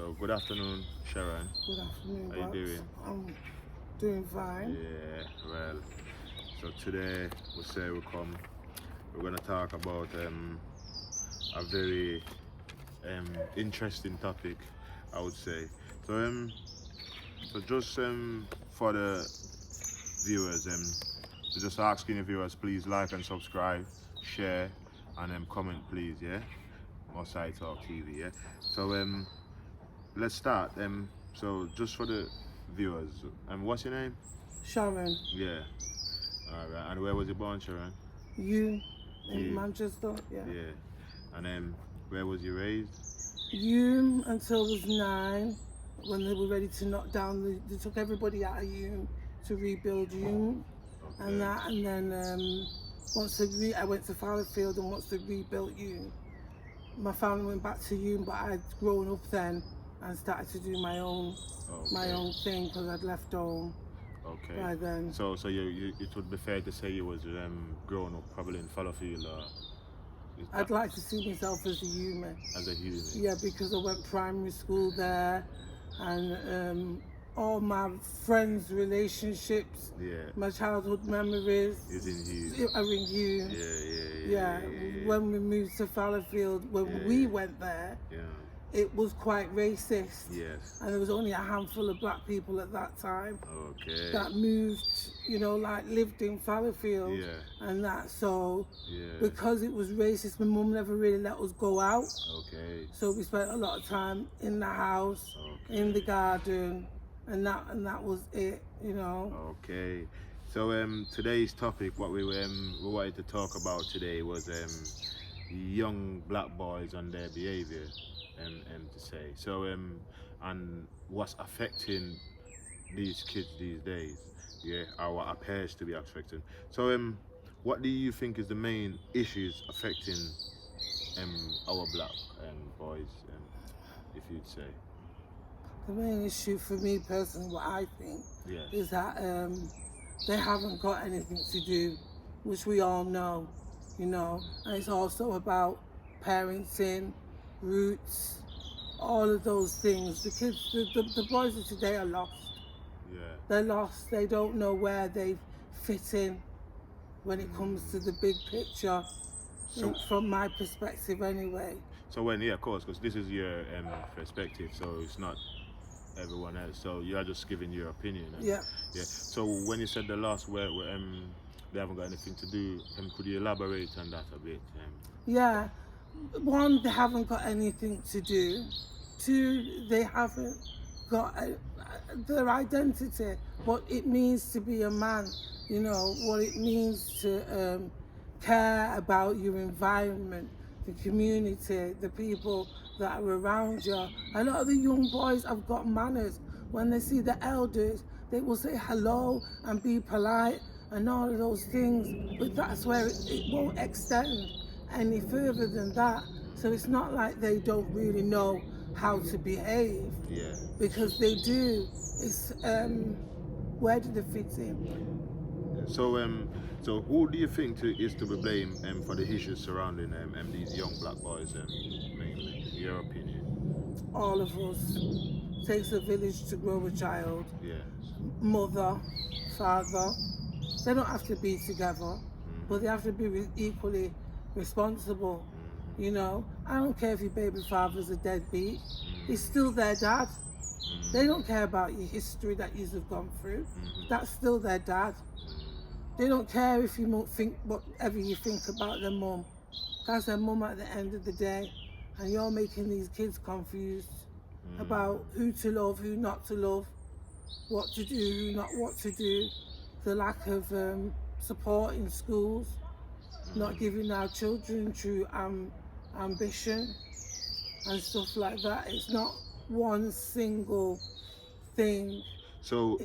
So good afternoon, Sheron. Good afternoon, How you Box. doing? I'm doing fine. Yeah, well. So today we're gonna talk about a very interesting topic, I would say. So just for the viewers, we're just asking the viewers, please like and subscribe, share, and comment, please. Yeah, Mosai Talk TV. Yeah. So let's start. So just for the viewers, what's your name? Sharon, Yeah. All right. And where was you born, Sheron? you in You. Manchester? Yeah. Yeah. And where was you raised? You until I was 9, when they were ready to knock down they took everybody out of you to rebuild you, Okay. and then I went to Fallowfield, and once they rebuilt you, my family went back to you, but I'd grown up then and started to do my own thing because I'd left home Okay. by then. So you it would be fair to say you was growing up probably in Fallowfield or I'd like to see myself as a human. as a human. Yeah, because I went primary school there, and all my friends' relationships, my childhood memories Is in you. are in you. Yeah. When we moved to Fallowfield, when we went there, it was quite racist. Yes. And there was only a handful of black people at that time Okay. that moved, lived in Fallowfield. Yeah. And that, so Yeah. because it was racist, my mum never really let us go out. Okay. So we spent a lot of time in the house, in the garden, and that was it, Okay. So today's topic, what we wanted to talk about today was young black boys and their behaviour, to say. So and what's affecting these kids these days, or what appears to be affecting. So what do you think is the main issues affecting our black boys, if you'd say? The main issue for me personally, what I think, is that they haven't got anything to do, which we all know, and it's also about parenting, roots, all of those things. The kids, the boys of today are lost. Yeah. They're lost. They don't know where they fit in when it comes to the big picture, from my perspective anyway. So of course, because this is your perspective, so it's not everyone else. So you are just giving your opinion. Yeah. So when you said the last where they haven't got anything to do, could you elaborate on that a bit? Yeah. One, they haven't got anything to do. Two, they haven't got their identity, what it means to be a man, what it means to care about your environment, the community, the people that are around you. A lot of the young boys have got manners. When they see the elders, they will say hello and be polite and all of those things, but that's where it won't extend any further than that. So it's not like they don't really know how to behave, because they do. It's where do they fit in? So who do you think is to be blamed for the issues surrounding these young black boys, mainly, in your opinion? All of us. It takes a village to grow a child. Yeah. Mother, father, they don't have to be together, but they have to be equally responsible. I don't care if your baby father's a deadbeat, he's still their dad. They don't care about your history that you've gone through. That's still their dad. They don't care if you don't think whatever you think about their mum. That's their mum at the end of the day. And you're making these kids confused about who to love, who not to love, what to do, who not what to do. The lack of support in schools, not giving our children true ambition and stuff like that. It's not one single thing. So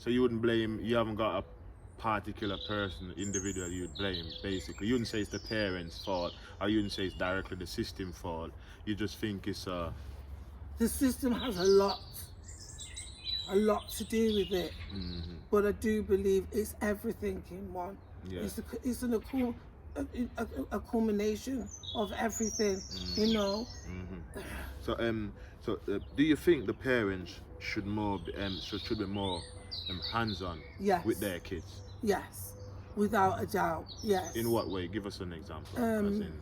you wouldn't blame, you haven't got a particular person, individual you'd blame, basically. You wouldn't say it's the parents' fault, or you wouldn't say it's directly the system fault. You just think it's the system has a lot to do with it. But I do believe it's everything in one. It's a culmination of everything, you know. So do you think the parents should should be more hands-on Yes. with their kids? Yes, without a doubt. Yes. In what way? Give us an example. As in,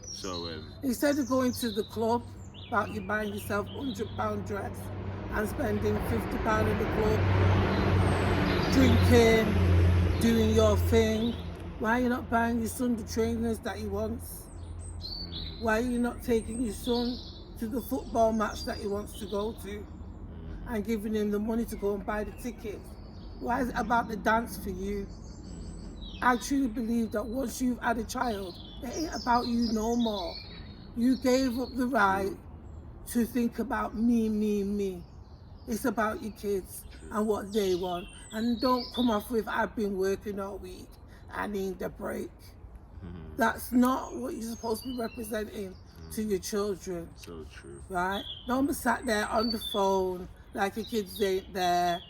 so Instead of going to the club, about you buying yourself £100 dress and spending £50 in the club, drinking, doing your thing, why are you not buying your son the trainers that he wants? Why are you not taking your son to the football match that he wants to go to and giving him the money to go and buy the tickets? Why is it about the dance for you? I truly believe that once you've had a child, it ain't about you no more. You gave up the right to think about me. It's about your kids and what they want. And don't come off with, I've been working all week, I need a break. That's not what you're supposed to be representing to your children. so true. Right? Don't be sat there on the phone like your kids ain't there.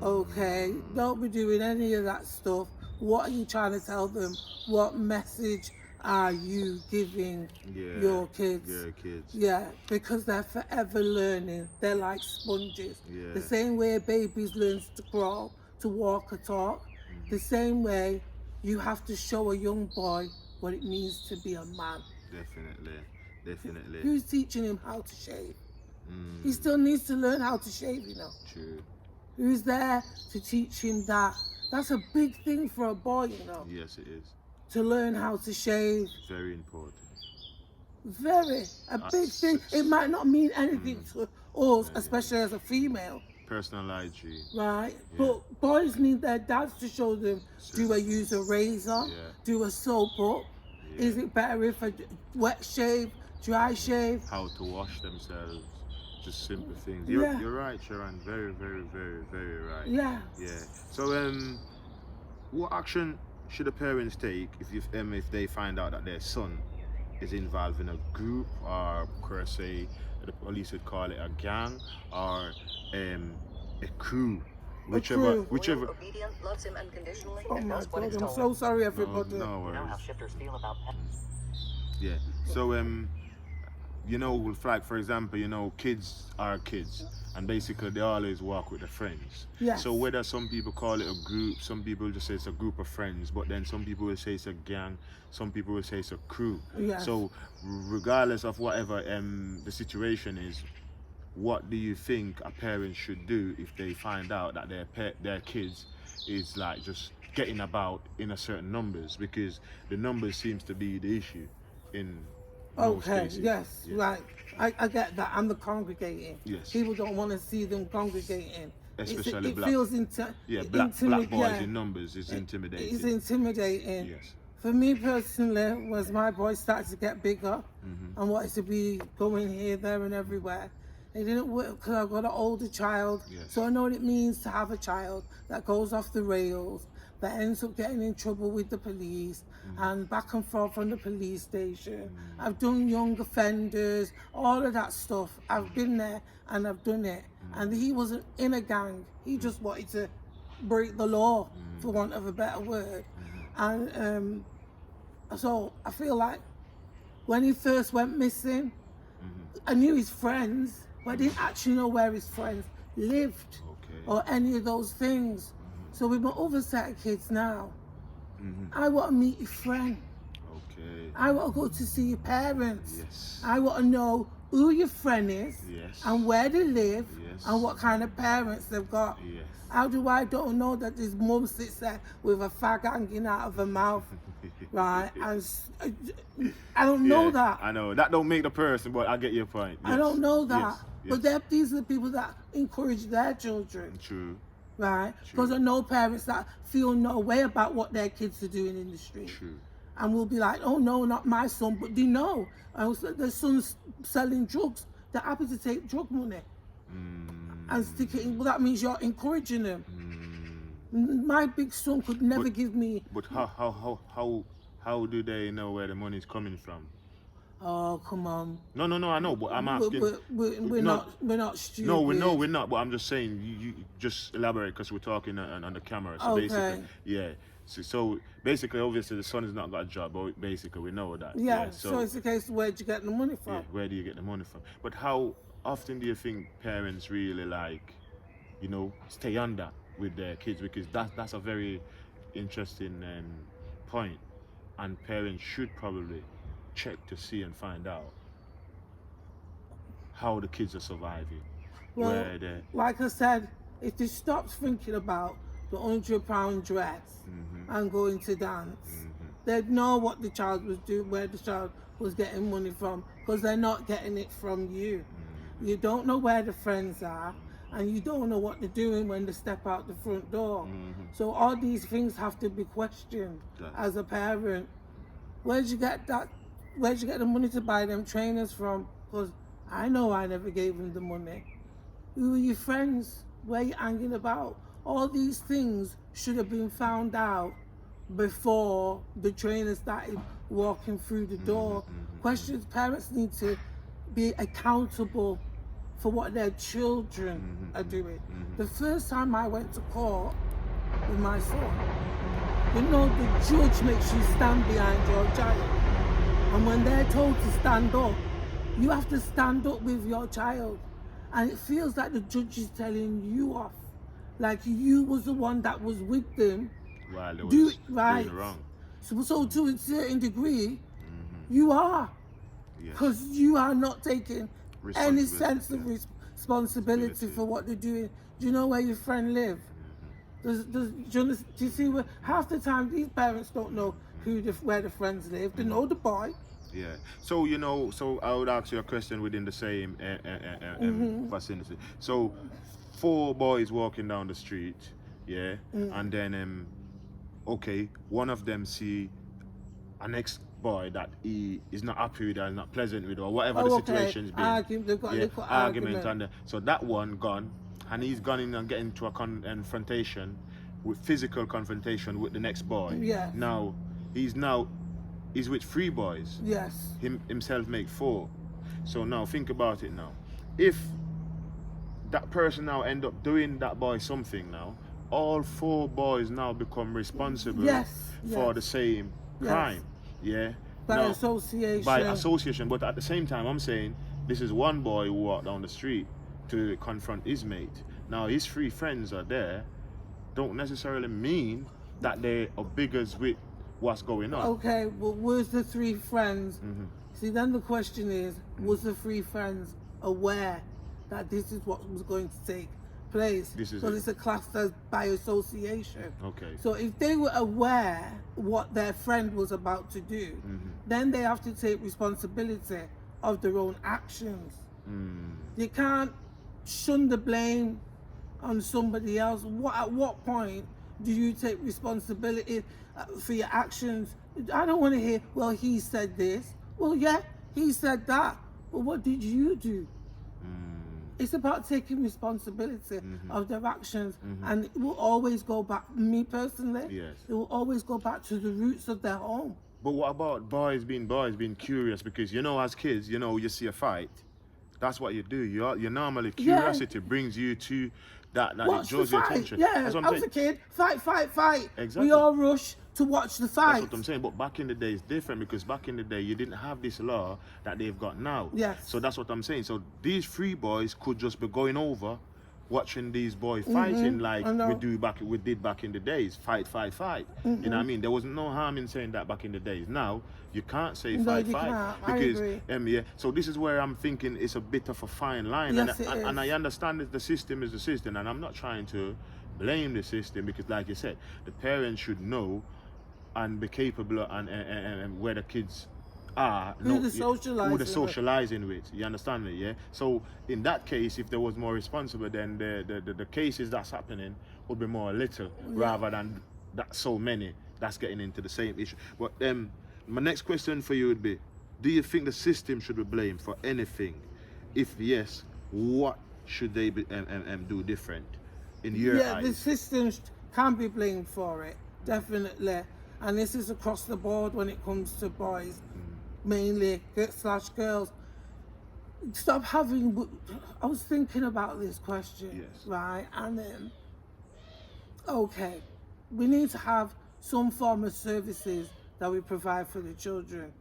Okay? Don't be doing any of that stuff. What are you trying to tell them? What message are you giving your kids? Your kids. Yeah, because they're forever learning. They're like sponges. Yeah. The same way babies learn to crawl, to walk or talk, the same way you have to show a young boy what it means to be a man. Definitely. Who's teaching him how to shave? He still needs to learn how to shave, you know. True. Who's there to teach him that? That's a big thing for a boy, you know. Yes, it is. To learn how to shave. Very important. A big thing. It might not mean anything to us, especially as a female. Personal hygiene. Right? Yeah. But boys need their dads to show them, do I use a razor? Yeah. Do I soap up? Yeah. Is it better if I wet shave, dry shave? How to wash themselves. Just simple things. You're right, Sheron. Very right. Yeah. Yeah. So what action should the parents take if they find out that their son is involved in a group, or per se the police would call it a gang, or a crew, whichever. Obedient, loves him unconditionally, Oh and my knows what God, it's I'm told. so sorry, everybody. No You know worries. how shifters feel about pets. Yeah. So you know, like for example, you know, kids are kids, and basically they always walk with their friends. Yes. So whether some people call it a group, some people just say it's a group of friends, but then some people will say it's a gang, some people will say it's a crew. Yes. So regardless of whatever the situation is, what do you think a parent should do if they find out that their kids is like just getting about in a certain numbers, because the numbers seems to be the issue in most cases. Yes, Yeah. right. I get that. And the congregating. Yes. People don't want to see them congregating. Especially it black. feels Black boys in numbers is intimidating. It's intimidating. Yes. For me personally, was my boys started to get bigger and wanted to be going here, there, and everywhere. It didn't work because I've got an older child, Yes. so I know what it means to have a child that goes off the rails, that ends up getting in trouble with the police and back and forth from the police station. I've done young offenders, all of that stuff. I've been there and I've done it. And he wasn't in a gang. He just wanted to break the law, for want of a better word. And so I feel like when he first went missing, I knew his friends, but I didn't actually know where his friends lived or any of those things. So with my other set of kids now, I want to meet your friend. Okay. I want to go to see your parents. Yes. I want to know who your friend is Yes. and where they live Yes. and what kind of parents they've got. Yes. How do I don't know that this mum sits there with a fag hanging out of her mouth, right? And I don't know that. I know that don't make the person, but I get your point. I don't know that. Yes. But these are the people that encourage their children, True. right? Because I know parents that feel no way about what their kids are doing in the street. True. And will be like, oh no, not my son, but they know. And their son's selling drugs. They're happy to take drug money and stick it in. Well, that means you're encouraging them. My big son could never give me. But how do they know where the money is coming from? Oh, come on. No, I know, but I'm asking. We're not stupid. No, we're not. But I'm just saying, you just elaborate because we're talking on the camera. So Okay. basically, yeah. So basically, obviously, the son has not got a job, but basically we know that. Yeah, so it's a case of where'd you get the money from? yeah, where do you get the money from? But how often do you think parents really like, stay on that with their kids? Because that's a very interesting point, and parents should probably check to see and find out how the kids are surviving. Well, where they like I said, if they stopped thinking about the £100 dress and going to dance, they'd know what the child was doing, where the child was getting money from, because they're not getting it from you. You don't know where the friends are, and you don't know what they're doing when they step out the front door. So all these things have to be questioned as a parent. Where'd you get that? Where'd you get the money to buy them trainers from? Because I know I never gave them the money. Who were your friends? Where you hanging about? All these things should have been found out before the trainer started walking through the door. Questions, parents need to be accountable for what their children are doing. The first time I went to court with my son, the judge makes you stand behind your child. And when they're told to stand up, you have to stand up with your child. And it feels like the judge is telling you off. Like you was the one that was with them. while they Do was it right. doing wrong. So to a certain degree, you are. Yes. Because you are not taking any sense of yeah. responsibility for what they're doing. Do you know where your friend live? Do you see where half the time these parents don't know where the friends live? They know the boy. Yeah. So so I would ask you a question within the same vicinity. So 4 boys walking down the street, yeah, and then okay, one of them see an ex boy that he is not happy with or is not pleasant with or whatever the situation's been. They've got Argument and so that one gone, and he's gone in and getting into a confrontation, with physical confrontation with the next boy. Yeah. Now he's with 3 boys. Yes. Himself make 4. So now think about it now. If that person now end up doing that boy something now, all 4 boys now become responsible for the same crime. Yeah. By association. By association. But at the same time, I'm saying this is one boy who walked down the street to confront his mate. Now his 3 friends are there. Don't necessarily mean that they are biggers with what's going on. Okay, well, where's the 3 friends? See, then the question is, was the 3 friends aware that this is what was going to take place? Because it's a class as by association. Okay. So if they were aware what their friend was about to do, then they have to take responsibility of their own actions. You can't shun the blame on somebody else. At what point do you take responsibility for your actions? I don't want to hear, well, he said this. Well, yeah, he said that. But what did you do? It's about taking responsibility of their actions. And it will always go back, me personally, it will always go back to the roots of their home. But what about boys being curious? Because, as kids, you see a fight, that's what you do. You normally, curiosity brings you to that it draws your attention. Yeah, I was a kid, fight. Exactly. We all rush to watch the fight. That's what I'm saying. But back in the day, it's different, because back in the day, you didn't have this law that they've got now. Yes. So that's what I'm saying. So these 3 boys could just be going over, watching these boys fighting like we did back in the days. Fight. You know what I mean? There wasn't no harm in saying that back in the days. Now you can't say fight because I agree. So this is where I'm thinking it's a bit of a fine line. Yes, and I understand that the system is the system, and I'm not trying to blame the system, because like you said, the parents should know and be capable and where the kids are, who they're socializing with. You understand me? Yeah. So in that case, if there was more responsible, then the cases that's happening would be more little, rather than that so many that's getting into the same issue. But my next question for you would be, do you think the system should be blamed for anything? If yes, what should they do different in your eyes? Yeah, the system can be blamed for it, definitely. And this is across the board when it comes to boys, mainly /girls. Stop having. I was thinking about this question, right? And then, okay, we need to have some form of services that we provide for the children.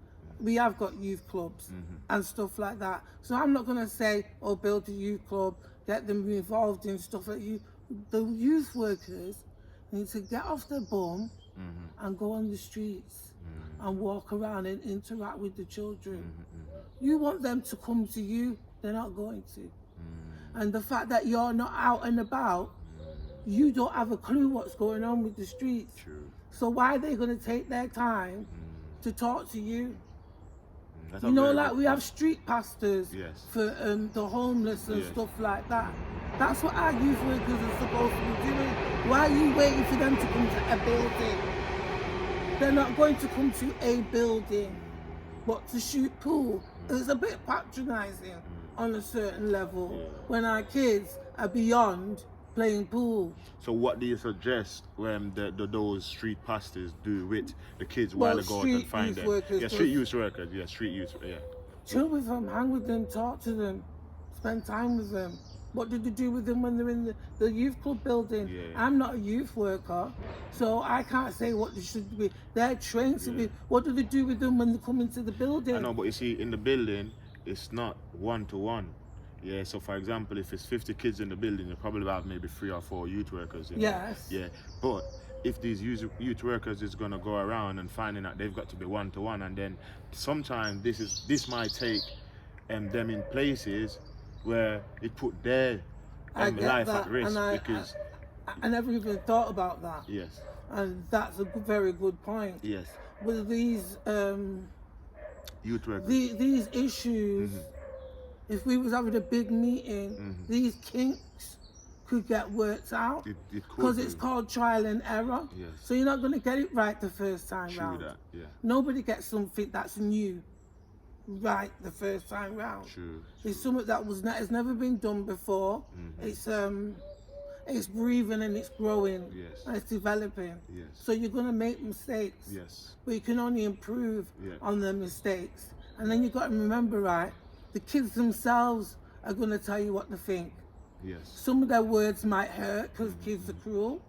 We have got youth clubs and stuff like that. So I'm not going to say, oh, build a youth club, get them involved in stuff like you. The youth workers need to get off their bum and go on the streets and walk around and interact with the children. You want them to come to you, they're not going to. And the fact that you're not out and about, you don't have a clue what's going on with the streets. True. So why are they going to take their time to talk to you? That's a You know, very like good we point. have street pastors Yes. for the homeless and Yes. stuff like that. That's what our youth workers are supposed to be doing. Why are you waiting for them to come to a building? They're not going to come to a building, but to shoot pool. It's a bit patronising on a certain level when our kids are beyond playing pool. So what do you suggest when those street pastors do with the kids while they go out and street find youth them? workers, Yeah, street youth workers. Yeah, street youth. Yeah. Chill with them, hang with them, talk to them, spend time with them. What did you do with them when they're in the youth club building? Yeah. I'm not a youth worker, so I can't say what they should be. They're trained to be. What do they do with them when they come into the building? I know, but you see, in the building, it's not one-to-one. Yeah, so for example, if it's 50 kids in the building, you probably have maybe 3 or 4 youth workers. You know? Yes. Yeah, but if these youth workers is gonna go around and finding that they've got to be one-to-one, and then sometimes this might take them in places where it put their I get life that, at risk and because I never even thought about that. yes, And that's a very good point. yes, With these youth workers. these issues, if we was having a big meeting, these kinks could get worked out. It could Because it's be. called trial and error. Yes. So you're not going to get it right the first time True round. that, yeah. Nobody gets something that's new right the first time round. True. It's something that has never been done before. It's breathing and it's growing. Yes. And it's developing. Yes. So you're going to make mistakes. Yes. But you can only improve Yeah. on the mistakes. And then you've got to remember, right, the kids themselves are going to tell you what to think. Yes. Some of their words might hurt because kids are cruel,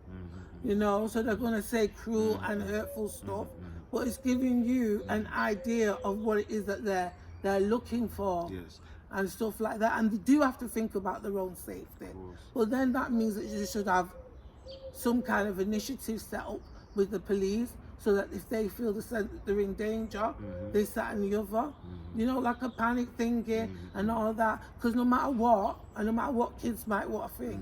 you know, so they're going to say cruel and hurtful stuff, but it's giving you an idea of what it is that they're looking for Yes. and stuff like that. And they do have to think about their own safety. course. Well, then that means that you should have some kind of initiative set up with the police so that if they feel that they're in danger, this, that and the other, you know, like a panic thinking and all that. Because no matter what, and no matter what kids might want to think,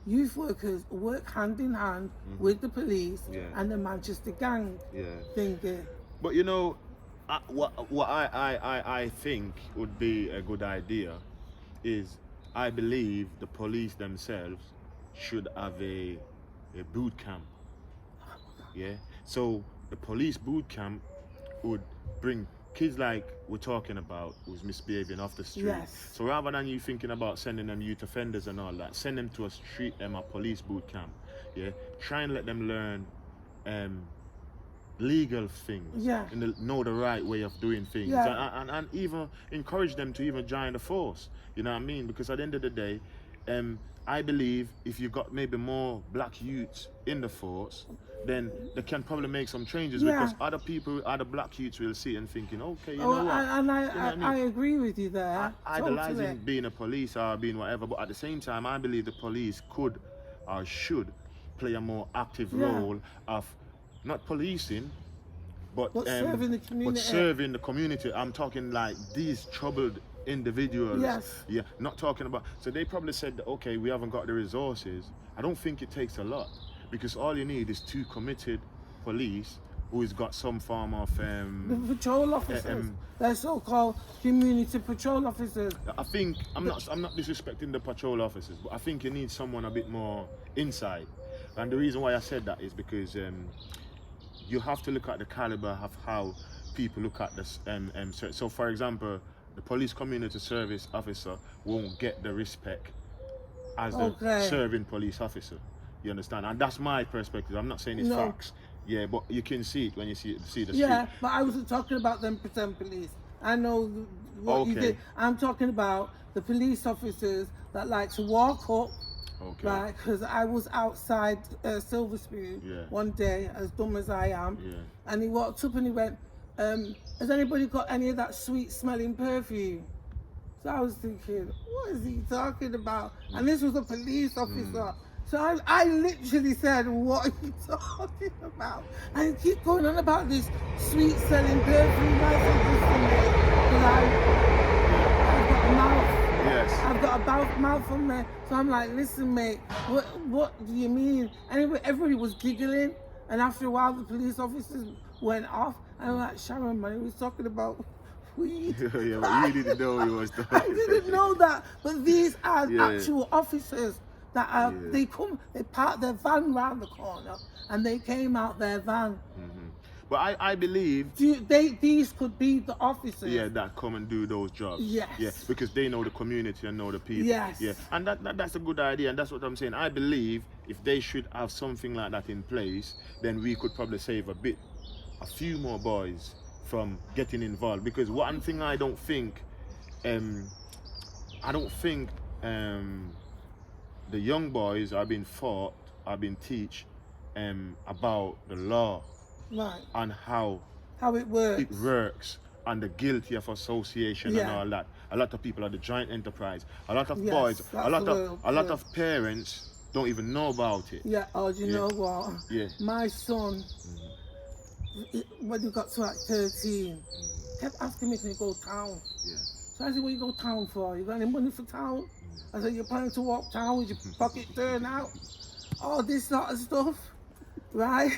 youth workers work hand in hand with the police and the Manchester gang thinking. But you know, what I think would be a good idea is, I believe the police themselves should have a boot camp. Yeah. So the police boot camp would bring kids like we're talking about who's misbehaving off the street. Yes. So rather than you thinking about sending them youth offenders and all that, send them to a police boot camp. Yeah. Try and let them learn legal things. Yeah. And know the right way of doing things. Yeah. And even encourage them to even join the force. You know what I mean? Because at the end of the day, I believe if you've got maybe more black youths in the force, then they can probably make some changes because other black youths will see it and thinking, okay, you know what? And You know what I mean? I agree with you there. Idolizing Totally. being a police or being whatever, but at the same time, I believe the police could or should play a more active role of not policing, but serving the community. But serving the community. I'm talking like these troubled individuals. Yes. Yeah, not talking about. So they probably said that, okay, we haven't got the resources. I don't think it takes a lot because all you need is 2 committed police who's got some form of The patrol officers. They're so-called community patrol officers. I think I'm not disrespecting the patrol officers, but I think you need someone a bit more inside. And the reason why I said that is because you have to look at the caliber of how people look at this. So for example, the police community service officer won't get the respect as the serving police officer. You understand? And that's my perspective. I'm not saying it's facts. Yeah, but you can see it when you see the street. Yeah, but I wasn't talking about them pretend police. I know what you did. I'm talking about the police officers that like to walk up Okay. right? Because I was outside Silver Spoon Yeah. one day, as dumb as I am, Yeah. and he walked up and he went, has anybody got any of that sweet smelling perfume? So I was thinking, what is he talking about? And this was a police officer. So I literally said, what are you talking about? And he keep going on about this sweet smelling perfume. I said, listen, mate, because I've got a mouth. Yes. I've got a mouth on there. So I'm like, listen, mate, what do you mean? Anyway, everybody was giggling. And after a while, the police officers went off. And I'm like, Sheron, man, he was talking about weed. Yeah, but you didn't know he was I didn't know that. But these are Yeah. actual officers that are, they park their van round the corner and they came out their van. But I believe These could be the officers. yeah, that come and do those jobs. Yes. Yeah, because they know the community and know the people. Yes. Yeah, and that's a good idea, and that's what I'm saying. I believe if they should have something like that in place, then we could probably save a few more boys from getting involved. Because one thing I don't think the young boys are being taught, are being teach about the law. Right. And how it works. it works, and the guilty of association and Yeah. all that. A lot of people are the joint enterprise. A lot of Yes, boys, that's a lot real. of parents don't even know about it. Yeah, oh, do you know what? Yeah. My son, when he got to like 13, kept asking me, can you go town? Yeah. So I said, what you go town for? You got any money for town? I said, you're planning to walk town with your pocket turned out? All this sort of stuff, right?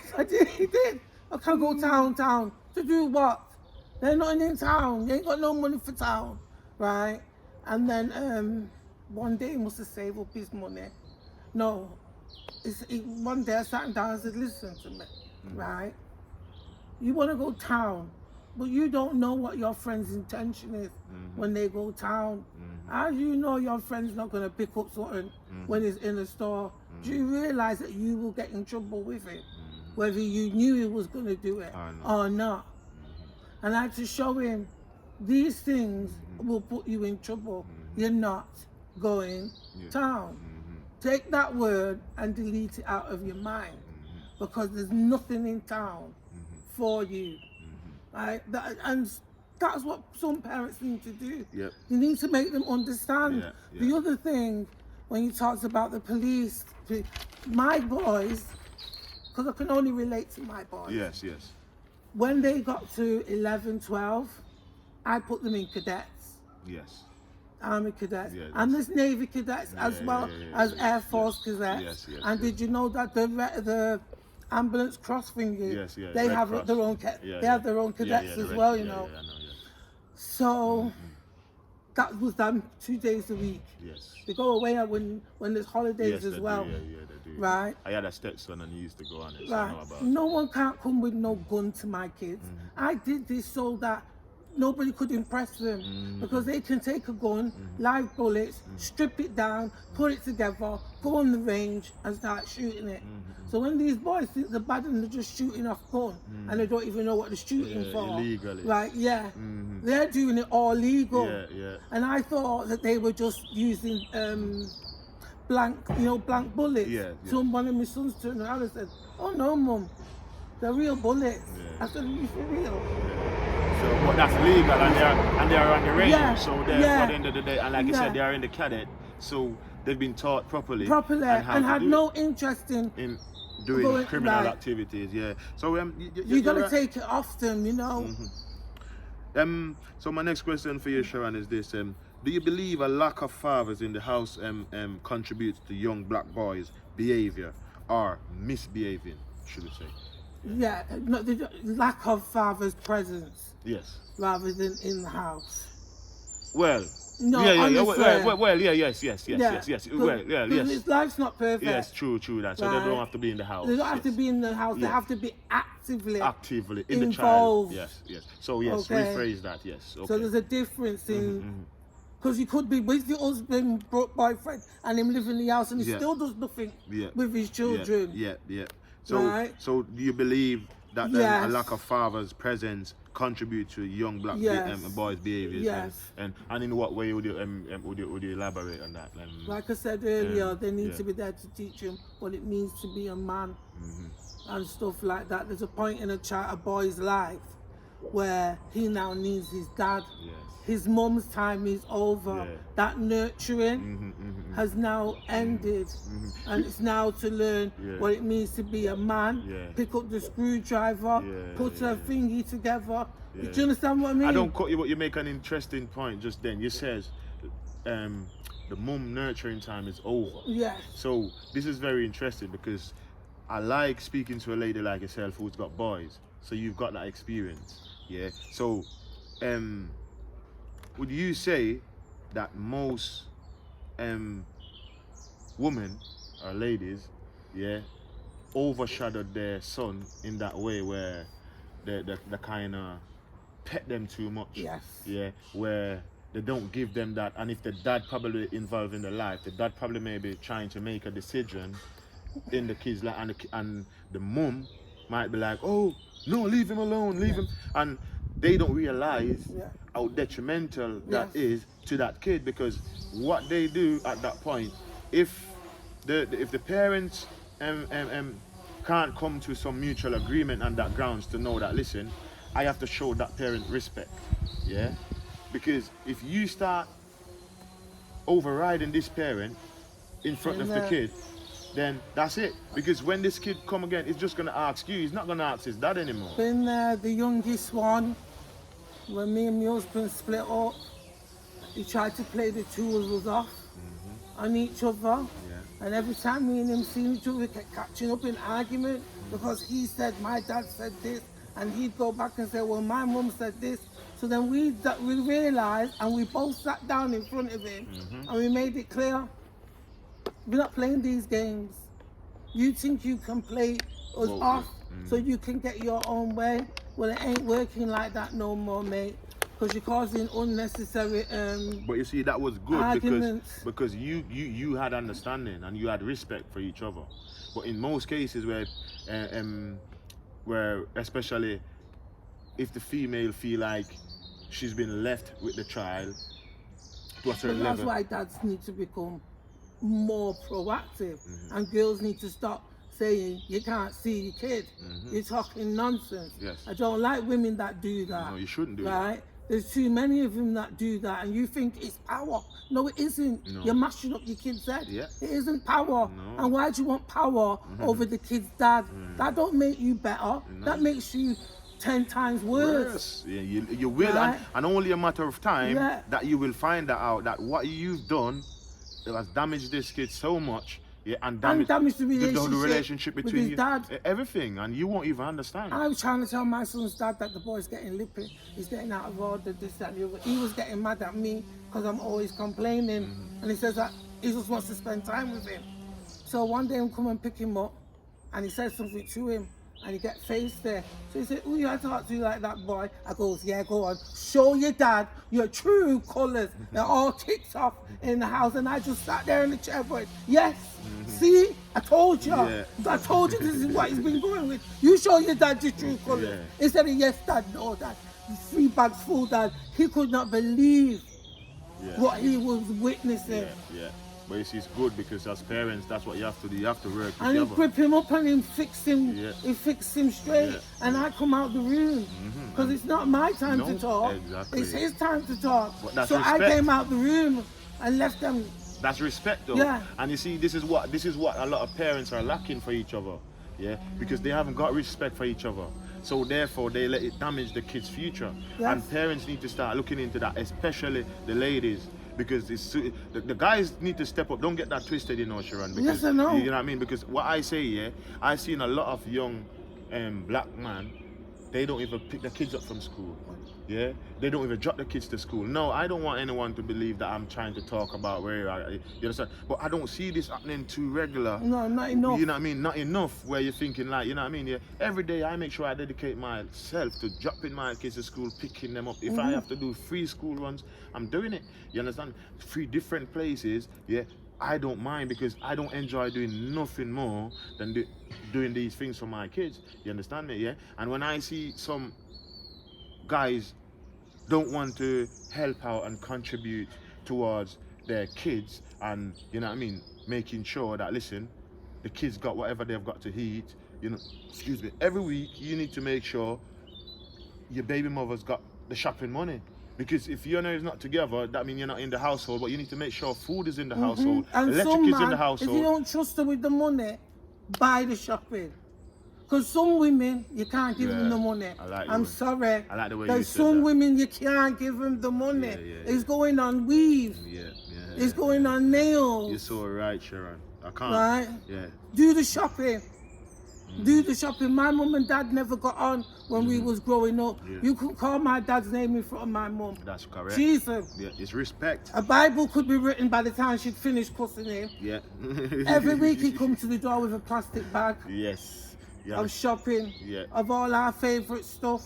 He did. I can't go town. To do what? They're not in town. They ain't got no money for town, right? And then one day he must have saved up his money. No, one day I sat him down and said, listen to me, right? You want to go town, but you don't know what your friend's intention is when they go town. How do you know your friend's not going to pick up something when he's in the store? Do you realize that you will get in trouble with it, whether you knew he was going to do it or not? And I had to show him these things will put you in trouble. You're not going town. Take that word and delete it out of your mind, because there's nothing in town for you. Right? And that's what some parents need to do. Yep. You need to make them understand. Yeah. The other thing, when you talked about the police, my boys, because I can only relate to my boys. Yes. When they got to 11, 12, I put them in cadets. Yes. Army cadets. Yeah, And there's Navy cadets as well as Air Force cadets. Yes, and did you know that the ambulance cross thingy, they Red have Cross. their own they have their own cadets as well, you know. Yeah, I know, yeah. So that was done 2 days a week. Yes. They go away when there's holidays as they well. Do, yeah, they do. Right. I had a stepson and he used to go on it, so I know Right. about it. No one can't come with no gun to my kids. I did this so that nobody could impress them, because they can take a gun, live bullets, strip it down, put it together, go on the range and start shooting it. So when these boys think they're bad and they're just shooting off gun and they don't even know what they're shooting for. Illegally. Right, they're doing it all legal. Yeah. And I thought that they were just using blank bullets. So one of my sons turned around and said, oh no, Mum, they're real bullets. I said, are you for real? So, but that's legal, and they are on the range. Yeah, So they're at the end of the day, and like you Yeah. said, they are in the cadet. So they've been taught properly And how to had do no it interest in doing going- criminal right. activities. Yeah. So you got to take it off them, you know. So my next question for you, Sheron, is this: do you believe a lack of fathers in the house contributes to young black boys' behavior or misbehaving, should we say? Yeah, no, the lack of father's presence Yes. rather than in the house. Well. No, yes. Yeah. Well, yes. Well, yeah, Because yes. life's not perfect. Yes, true, that. So they Right. don't have to be in the house. They don't have to yes. be in the house. They Yeah. have to be actively in involved. the child. Yes. So yes, Okay. rephrase that. Yes. Okay. So there's a difference in, because you could be with your husband, boyfriend, and him live in the house, and he still does nothing with his children. Yeah. So, Right. so do you believe that Yes. a lack of father's presence contribute to young black Yes. boys' behaviors. Yes. And in what way would you elaborate on that? Like I said earlier, they need yeah. to be there to teach him what it means to be a man and stuff like that. There's a point in a boy's life where he now needs his dad. Yes. His mum's time is over. Yeah. That nurturing has now ended, and it's now to learn Yeah. what it means to be a man. Yeah. Pick up the screwdriver, Yeah, put yeah. a thingy together. Yeah. Do you understand what I mean? I don't cut you, but you make an interesting point just then. You says the mum nurturing time is over. Yes. So this is very interesting because I like speaking to a lady like yourself who's got boys. So you've got that experience. Yeah. So would you say that most women or ladies, yeah, overshadowed their son in that way where they kind of pet them too much? Yes. Yeah, where they don't give them that, and if the dad probably involved in the life, the dad probably maybe trying to make a decision in the kids' life, and the mum might be like, oh no, leave him alone, leave him, and they don't realize how detrimental that is to that kid, because what they do at that point, if the parents can't come to some mutual agreement on that grounds to know that, listen, I have to show that parent respect, yeah, because if you start overriding this parent in front of the kid, then that's it. Because when this kid come again, he's just gonna ask you. He's not gonna ask his dad anymore. Been the youngest one, when me and my husband split up, he tried to play the two of us off on each other. Yeah. And every time me and him seen each other, we kept catching up in argument because he said, my dad said this, and he'd go back and say, well, my mum said this. So then we realised, and we both sat down in front of him, and we made it clear, we're not playing these games. You think you can play us off so you can get your own way? Well, it ain't working like that no more, mate, because you're causing unnecessary But you see, that was good arguments. because you had understanding and you had respect for each other. But in most cases where especially if the female feel like she's been left with the child to a certain But that's level. why dads need to become more proactive, and girls need to stop saying you can't see your kid. You're talking nonsense. Yes. I don't like women that do that. No, you shouldn't do right? There's too many of them that do that, and you think it's power. No, it isn't. No. You're mashing up your kid's head. Yeah. It isn't power. No. And why do you want power over the kid's dad? That don't make you better. No. That makes you 10 times worse. Yeah, you will, Right. and only a matter of time Yeah. that you will find that out, that what you've done, it has damaged this kid so much, yeah, and damaged the relationship relationship with between his you, dad. everything, and you won't even understand. I was trying to tell my son's dad that the boy's getting lippy, he's getting out of order, this, that, and the other. He was getting mad at me because I'm always complaining, and he says that he just wants to spend time with him. So one day I'm come and pick him up, and he says something to him, and he gets faced there. So he said, who you talk to like that, boy? I goes, yeah, go on. Show your dad your true colours. They're all kicked off in the house, and I just sat there in the chair going, yes, see, I told you. Yeah. I told you this is what he's been going with. You show your dad your true colours. Yeah. Instead of yes, dad, no, dad. 3 bags full, dad. He could not believe what he was witnessing. Yeah. But you see, it's good because as parents, that's what you have to do. You have to work And he together. grip him up and he fixed him. Yeah. He fixed him straight. Yeah. And I come out the room because it's not my time No, to talk. exactly. It's his time to talk. But that's so I respect. came out the room and left them. That's respect, though. Yeah. And you see, this is what a lot of parents are lacking for each other. Yeah, because they haven't got respect for each other. So therefore, they let it damage the kid's future. Yes. And parents need to start looking into that, especially the ladies. Because the guys need to step up. Don't get that twisted, you know, Sheron. Because, Yes, I know. You know what I mean? Because what I say, yeah, I've seen a lot of young black men, they don't even pick the kids up from school. Yeah, they don't even drop the kids to school. No, I don't want anyone to believe that I'm trying to talk about where you understand. But I don't see this happening too regular. No, not enough. You know what I mean? Not enough where you're thinking like, you know what I mean? Yeah. Every day I make sure I dedicate myself to dropping my kids to school, picking them up. If I have to do 3 school runs, I'm doing it. You understand? 3 different places. Yeah. I don't mind because I don't enjoy doing nothing more than doing these things for my kids. You understand me? Yeah. And when I see some guys don't want to help out and contribute towards their kids, and you know what I mean, making sure that, listen, the kids got whatever they've got to eat, you know, excuse me, every week you need to make sure your baby mother's got the shopping money. Because if your is not together, that means you're not in the household, but you need to make sure food is in the household, And electric some is man, in the if household. you don't trust her with the money, buy the shopping. Because some women, you can't give them the money. I like I'm you. sorry. I like the way There's you said some that. women you can't give them the money. It's going on weave. It's going on nails. You're so right, Sheron. I can't. Right? Yeah. Do the shopping. Do the shopping. My mum and dad never got on when we was growing up. Yeah. You could call my dad's name in front of my mum. That's correct. Jesus. Yeah, it's respect. A Bible could be written by the time she'd finished cussing him. Yeah. Every week he'd come to the door with a plastic bag Yes. Yeah. of shopping, Yeah. of all our favourite stuff.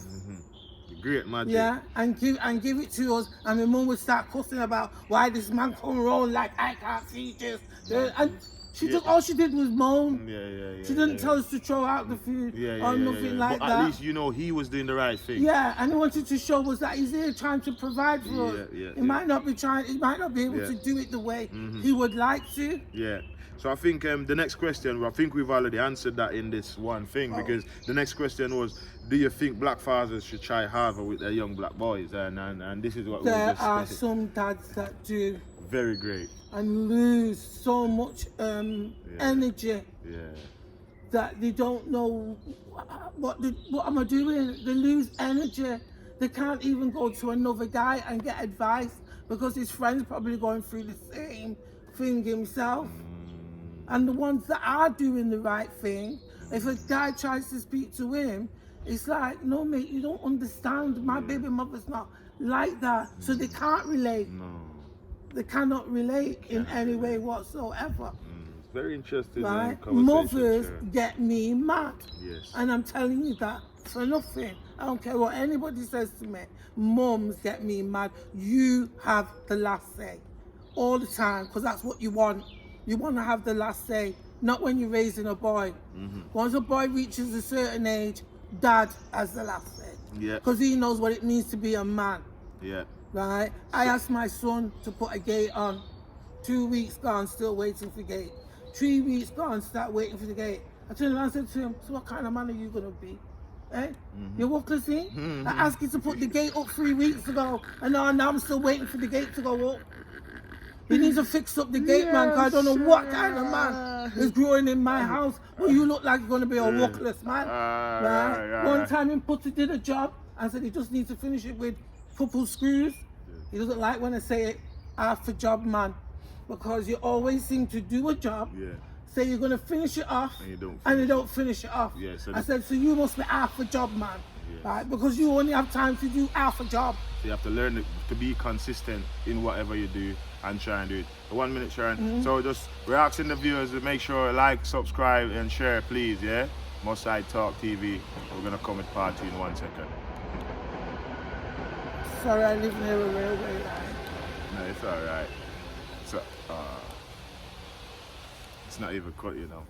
Great magic. Yeah, and give it to us, and my mum would start cussing about why this man come round like I can't feed this. And she just all she did was moan. Yeah. She didn't tell us to throw out the food or nothing like but that. at least you know he was doing the right thing. Yeah, and he wanted to show us that he's here trying to provide for us. He might not be trying. He might not be able to do it the way he would like to. Yeah. So I think the next question, I think we've already answered that in this one thing, because the next question was, do you think black fathers should try harder with their young black boys? And this is what we There just are some dads that do very great. and lose so much energy that they don't know what am I doing. They lose energy. They can't even go to another guy and get advice because his friend's probably going through the same thing himself. And the ones that are doing the right thing, if a guy tries to speak to him, it's like, no mate, you don't understand. My baby mother's not like that. So they can't relate. No. They cannot relate in any way whatsoever. Very interesting. Right? Conversation, Mothers Sharon. get me mad. Yes. And I'm telling you that for nothing. I don't care what anybody says to me. Mums get me mad. You have the last say. All the time, because that's what you want. You want to have the last say, not when you're raising a boy. Once a boy reaches a certain age, dad has the last say. Yeah. Because he knows what it means to be a man. Yeah. Right? I asked my son to put a gate on. 2 weeks gone, still waiting for the gate. 3 weeks gone, start waiting for the gate. I turned around and said to him, so what kind of man are you going to be? Eh? You're walking, I asked you to put the gate up 3 weeks ago, and now I'm still waiting for the gate to go up. You need to fix up the gate, man, because I don't know what kind of man is growing in my house. But you look like you're going to be a workless man. Right? One time he put it in a job and said he just needs to finish it with couple screws. He doesn't like when I say it, half a job man, because you always seem to do a job, say you're going to finish it off, and you don't finish it off. So I said, so you must be half a job man, right? Because you only have time to do half a job. So you have to learn to be consistent in whatever you do and try and do it. 1 minute, Sharon. So we're asking the viewers to make sure like, subscribe and share, please, yeah? Must Side Talk TV. We're gonna come with part 2 in 1 second. Sorry, I live near a railway line. No, it's alright. So, it's not even cut, you know.